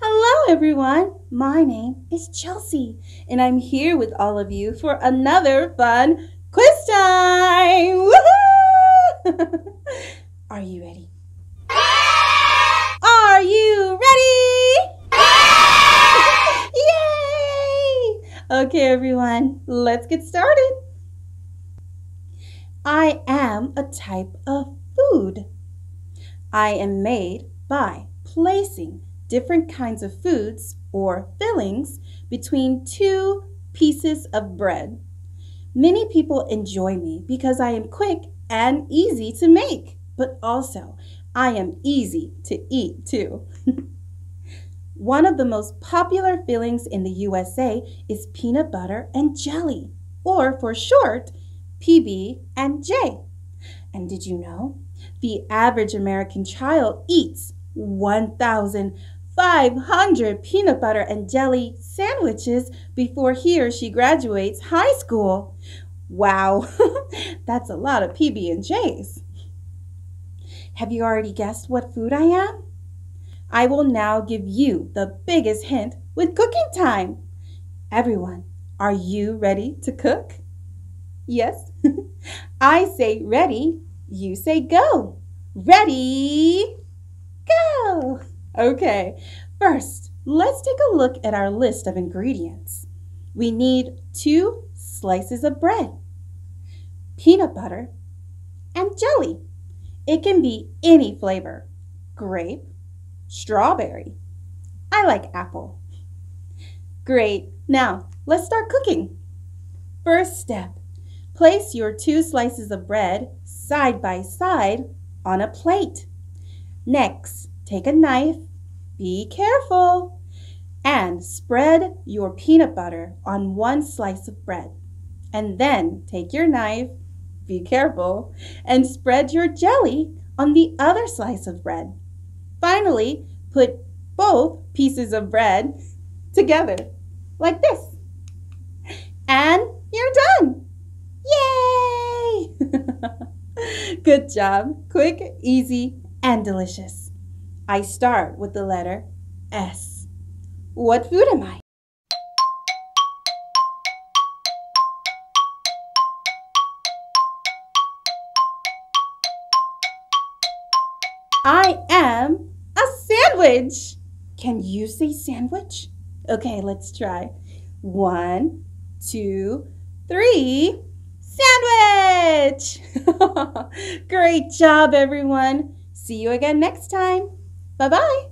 Hello everyone, my name is Chelsea and I'm here with all of you for another fun quiz time! Woohoo! Are you ready? Are you ready? Yay! Okay everyone, let's get started. I am a type of food. I am made by placing different kinds of foods or fillings between two pieces of bread. Many people enjoy me because I am quick and easy to make, but also I am easy to eat too. One of the most popular fillings in the USA is peanut butter and jelly, or for short, PB&J. And did you know? The average American child eats 1,500 peanut butter and jelly sandwiches before he or she graduates high school. Wow, that's a lot of PB&Js. Have you already guessed what food I am? I will now give you the biggest hint with cooking time. Everyone, are you ready to cook? Yes? I say ready, you say go. Ready, go! Okay, first, let's take a look at our list of ingredients. We need 2 slices of bread, peanut butter, and jelly. It can be any flavor, grape, strawberry. I like apple. Great, now let's start cooking. First step, place your 2 slices of bread side by side on a plate. Next, take a knife, be careful, and spread your peanut butter on 1 slice of bread. And then take your knife, be careful, and spread your jelly on the other slice of bread. Finally, put both pieces of bread together like this. And you're done! Yay! Good job. Quick, easy, and delicious. I start with the letter S. What food am I? I am a sandwich. Can you say sandwich? Okay, let's try. 1, 2, 3. Sandwich! Great job, everyone. See you again next time. Bye-bye.